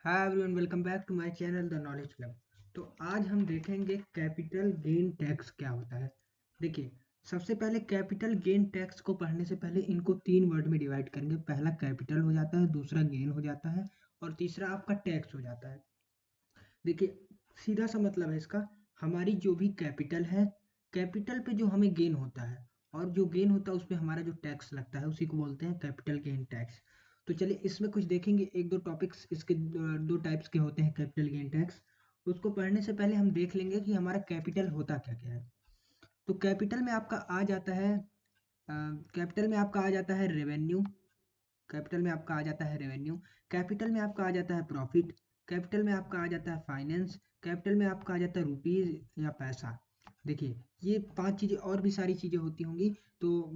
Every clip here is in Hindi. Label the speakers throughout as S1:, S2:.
S1: Hi everyone, welcome back to my channel the knowledge club. तो आज हम देखेंगे कैपिटल गेन टैक्स क्या होता है। देखिए, सबसे पहले कैपिटल गेन टैक्स को पढ़ने से पहले इनको तीन वर्ड में डिवाइड करेंगे। पहला कैपिटल हो जाता है, दूसरा गेन हो जाता है और तीसरा आपका टैक्स हो जाता है। देखिए, सीधा सा मतलब है इसका, हमारी जो भी कैपिटल है, कैपिटल पे जो हमें गेन होता है और जो गेन होता है उस पे हमारा जो टैक्स लगता है उसी को बोलते हैं कैपिटल गेन टैक्स। तो चलिए इसमें कुछ देखेंगे, एक दो टॉपिक्स इसके दो टाइप्स के होते हैं कैपिटल गेन टैक्स। उसको पढ़ने से पहले हम देख लेंगे कि हमारा कैपिटल होता क्या क्या है। तो कैपिटल में आपका आ जाता है कैपिटल में आपका आ जाता है रेवेन्यू। कैपिटल में आपका आ जाता है रेवेन्यू। कैपिटल में आपका आ जाता है प्रॉफिट। कैपिटल में आपका आ जाता है फाइनेंस। कैपिटल में आपका आ जाता है रुपीज या पैसा। देखिए, ये पांच चीजें और भी सारी चीजें होती होंगी। तो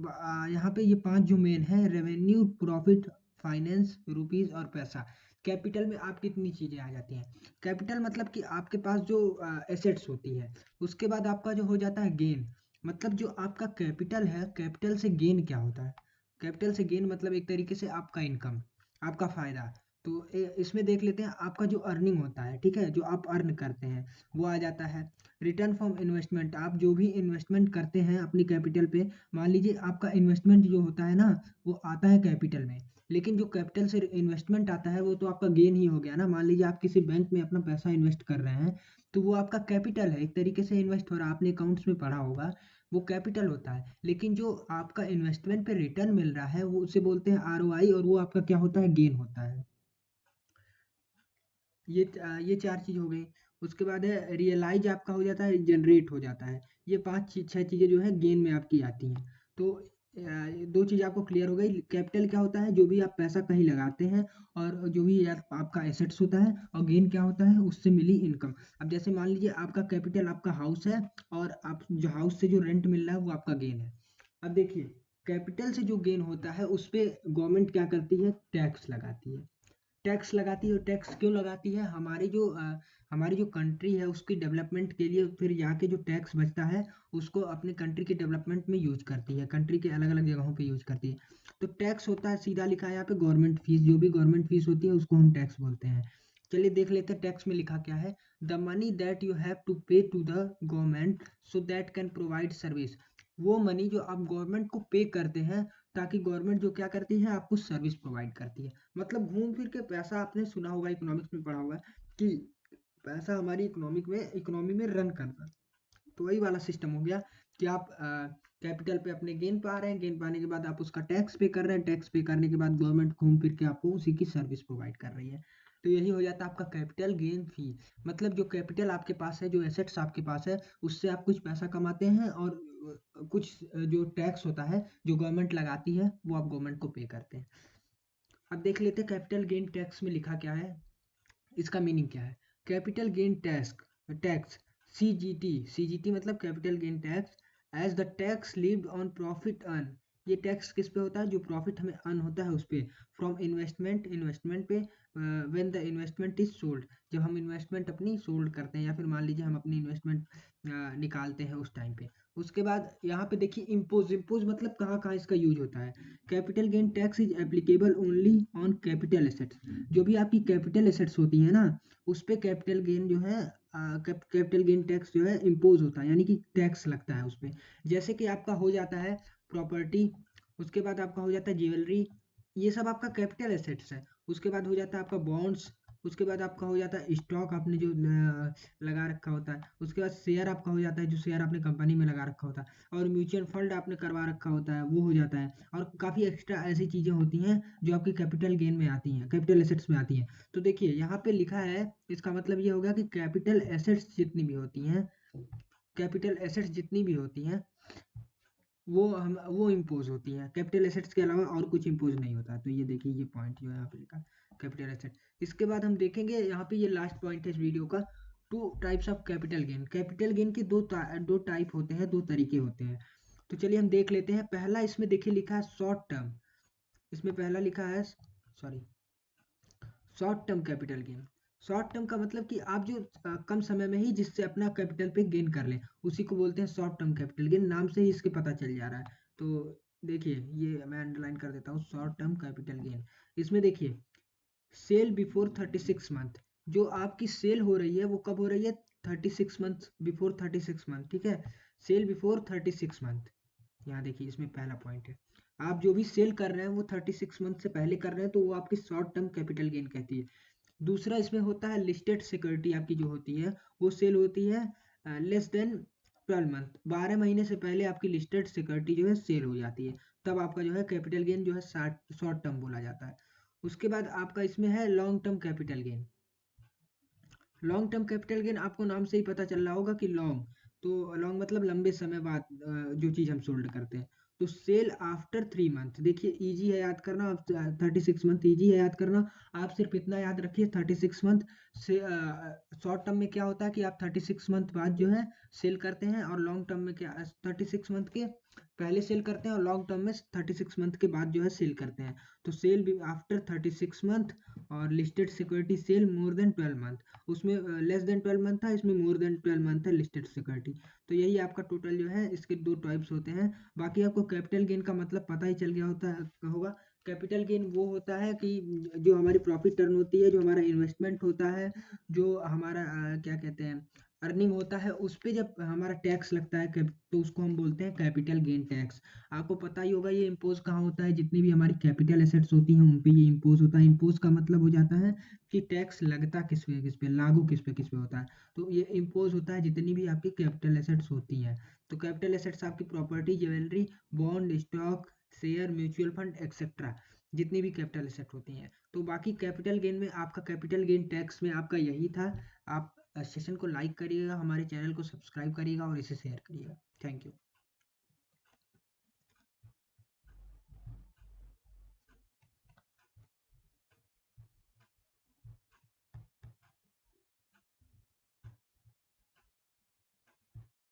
S1: यहाँ पे ये पांच जो मेन है, रेवेन्यू, प्रॉफिट, फाइनेंस, रुपीज और पैसा। कैपिटल में आप कितनी चीजें आ जाती हैं। कैपिटल मतलब कि आपके पास जो एसेट्स होती है। उसके बाद आपका जो हो जाता है गेन, मतलब जो आपका कैपिटल है, कैपिटल से गेन क्या होता है। कैपिटल से गेन मतलब एक तरीके से आपका इनकम, आपका फायदा। तो इसमें देख लेते हैं आपका जो अर्निंग होता है, ठीक है, जो आप अर्न करते हैं वो आ जाता है। रिटर्न फ्रॉम इन्वेस्टमेंट, आप जो भी इन्वेस्टमेंट करते हैं अपनी कैपिटल पे, मान लीजिए आपका इन्वेस्टमेंट जो होता है ना, वो आता है कैपिटल में। लेकिन जो कैपिटल से इन्वेस्टमेंट आता है वो तो आपका गेन ही हो गया ना। मान लीजिए आप किसी बैंक में अपना पैसा इन्वेस्ट कर रहे हैं, तो वो आपका कैपिटल है, एक तरीके से इन्वेस्ट हो रहा है, आपने अकाउंट्स में पढ़ा होगा, वो कैपिटल होता है। लेकिन जो आपका इन्वेस्टमेंट पे रिटर्न मिल रहा है वो उसे बोलते हैं आरओआई, और वो आपका क्या होता है, गेन होता है। ये चार चीज हो गई। उसके बाद है रियलाइज, आपका हो जाता है जनरेट हो जाता है। ये छह चीजें जो है गेन में आपकी आती हैं। तो दो चीज आपको क्लियर हो गई। कैपिटल क्या होता है, जो भी आप पैसा कहीं लगाते हैं, और जो भी यार आपका एसेट्स होता है, और गेन क्या होता है, उससे मिली इनकम। अब जैसे मान लीजिए आपका कैपिटल आपका हाउस है, और आप जो हाउस से जो रेंट मिल रहा है वो आपका गेन है। अब देखिए, कैपिटल से जो गेन होता है उस पे गवर्नमेंट क्या करती है, टैक्स लगाती है। टैक्स लगाती है, और टैक्स क्यों लगाती है, हमारी जो कंट्री है उसकी डेवलपमेंट के लिए। फिर यहाँ के जो टैक्स बचता है उसको अपने कंट्री के डेवलपमेंट में यूज करती है, कंट्री के अलग अलग जगहों पे यूज करती है। तो टैक्स होता है, सीधा लिखा है यहाँ पे, गवर्नमेंट फीस, जो भी गवर्नमेंट फीस होती है उसको हम टैक्स बोलते हैं। चलिए देख लेते हैं टैक्स में लिखा क्या है। The money that you have to pay to the government so that can provide service. वो मनी जो आप गवर्नमेंट को पे करते हैं, ताकि गवर्नमेंट जो क्या करती है, आपको सर्विस प्रोवाइड करती है। मतलब घूम फिर के पैसा, आपने सुना होगा, इकोनॉमिक्स में पढ़ा होगा कि पैसा हमारी इकोनॉमी में रन करता है। तो वही वाला सिस्टम हो गया कि आप कैपिटल पे अपने गेन पा रहे हैं, गेन पाने के बाद आप उसका टैक्स पे कर रहे हैं, टैक्स पे करने के बाद गवर्नमेंट घूम फिर के आपको उसी की सर्विस प्रोवाइड कर रही है। तो यही हो जाता है आपका कैपिटल गेन फी। मतलब जो कैपिटल आपके पास है, जो एसेट्स आपके पास है, उससे आप कुछ पैसा कमाते हैं, और कुछ जो टैक्स होता है जो गवर्नमेंट लगाती है वो आप गवर्नमेंट को पे करते हैं। अब देख लेते हैं कैपिटल गेन टैक्स में लिखा क्या है, इसका मीनिंग क्या है। Capital gain tax, tax, CGT मतलब capital gain tax, as the tax levied on profit earn. ये टैक्स किस पे होता है, जो प्रॉफिट हमें अर्न होता है उस पे। फ्रॉम इन्वेस्टमेंट, इन्वेस्टमेंट पे, when the investment is sold, जब हम इन्वेस्टमेंट अपनी सोल्ड करते हैं, या फिर मान लीजिए हम अपनी इन्वेस्टमेंट निकालते हैं उस टाइम पे। उसके बाद यहाँ पे देखिए इम्पोज, इम्पोज मतलब कहाँ कहाँ इसका यूज होता है। Capital gain tax is applicable only on capital assets. जो भी आपकी कैपिटल एसेट्स होती है ना, उस पे कैपिटल गेन जो है, कैपिटल गेन टैक्स जो है इम्पोज होता है, यानी कि टैक्स लगता है उस पे। जैसे कि आपका हो जाता है प्रॉपर्टी, उसके बाद आपका हो जाता है ज्वेलरी, ये सब आपका कैपिटल एसेट्स है। उसके बाद हो जाता है आपका बॉन्ड्स। उसके बाद आपका हो जाता है स्टॉक, आपने जो लगा रखा होता है। उसके बाद शेयर आपका हो जाता है, जो शेयर आपने कंपनी में लगा रखा होता है। और म्यूचुअल फंड आपने करवा रखा होता है, वो हो जाता है। और काफ़ी एक्स्ट्रा ऐसी चीज़ें होती हैं जो आपकी कैपिटल गेन में आती हैं, कैपिटल एसेट्स में आती हैं। तो देखिए यहाँ पे लिखा है, इसका मतलब ये होगा कि कैपिटल एसेट्स जितनी भी होती हैं, कैपिटल एसेट्स जितनी भी होती हैं, वो इम्पोज होती हैं। कैपिटल एसेट्स के अलावा और कुछ इम्पोज नहीं होता। तो ये देखिए, ये पॉइंट जो है यहाँ पे लिखा है, कैपिटल एसेट। इसके बाद हम देखेंगे यहाँ पे, ये लास्ट पॉइंट है इस वीडियो का। Two types of capital gain. Capital gain के दो टाइप होते हैं, दो तरीके होते हैं। तो चलिए हम देख लेते हैं। पहला इसमें देखिए लिखा है शॉर्ट टर्म। इसमें पहला लिखा है, sorry, short term capital gain. Short term का मतलब कि आप जो कम समय में ही जिससे अपना कैपिटल पे गेन कर लें, उसी को बोलते हैं शॉर्ट टर्म कैपिटल गेन। नाम से ही इसके पता चल जा रहा है। तो देखिए, ये मैं अंडरलाइन कर देता हूँ, शॉर्ट टर्म कैपिटल गेन। इसमें देखिए, सेल बिफोर 36 मंथ, जो आपकी सेल हो रही है वो कब हो रही है? 36 मंथ बिफोर 36 मंथ, ठीक है। सेल बिफोर 36 मंथ, यहाँ देखिए इसमें पहला पॉइंट है। आप जो भी सेल कर रहे हैं वो 36 मंथ से पहले कर रहे हैं तो वो आपकी शॉर्ट टर्म कैपिटल गेन कहती है। दूसरा इसमें होता है लिस्टेड सिक्योरिटी, आपकी जो होती है वो सेल होती है लेस देन 12 मंथ, 12 महीने से पहले आपकी लिस्टेड सिक्योरिटी जो है सेल हो जाती है, तब आपका जो है कैपिटल गेन जो है शॉर्ट टर्म बोला जाता है। उसके बाद आपका इसमें है long term capital gain. Long term capital gain आपको नाम से ही पता चल रहा होगा कि लॉन्ग, तो लॉन्ग मतलब लंबे समय बाद जो चीज़ हम सोल्ड करते हैं। तो सेल आफ्टर 3 मंथ, देखिए इजी है याद करना, आप 36 मंथ इजी है याद करना। आप सिर्फ इतना याद रखिए 36 मंथ से। शॉर्ट टर्म में क्या होता है कि आप 36 मंथ बाद जो है सेल करते हैं, और लॉन्ग टर्म में क्या 36 मंथ के पहले सेल करते हैं, और लॉन्ग टर्म में 36 मंथ के बाद जो है सेल करते हैं। तो सेल भी आफ्टर 36 मंथ, और listed security sale more than 12 month, उसमें लेस देन 12 मंथ था, इसमें मोर देन 12 मंथ है लिस्टेड सिक्योरिटी। तो यही आपका टोटल जो है, इसके दो टाइप्स होते हैं। बाकी आपको कैपिटल गेन का मतलब पता ही चल गया होगा। कैपिटल गेन वो होता है कि जो हमारी प्रॉफिट टर्न होती है, जो हमारा इन्वेस्टमेंट होता है, जो हमारा क्या कहते हैं अर्निंग होता है, उस पे जब हमारा टैक्स लगता है तो उसको हम बोलते हैं कैपिटल गेन टैक्स। आपको पता ही होगा ये इम्पोज कहाँ होता है, जितनी भी हमारी कैपिटल एसेट्स होती हैं उन पे ये इम्पोज होता है। इम्पोज का मतलब हो जाता है कि टैक्स लगता किस पे लागू किस पे होता है। तो ये इम्पोज होता है जितनी भी आपकी कैपिटल एसेट्स होती हैं। तो कैपिटल एसेट्स आपकी property, jewellery, bond, stock, share, mutual fund etcetera, जितनी भी कैपिटल एसेट होती हैं। तो बाकी कैपिटल गेन में आपका कैपिटल गेन टैक्स में आपका यही था। आप सेशन को लाइक करिएगा, हमारे चैनल को सब्सक्राइब करिएगा और इसे शेयर करिएगा। Thank you.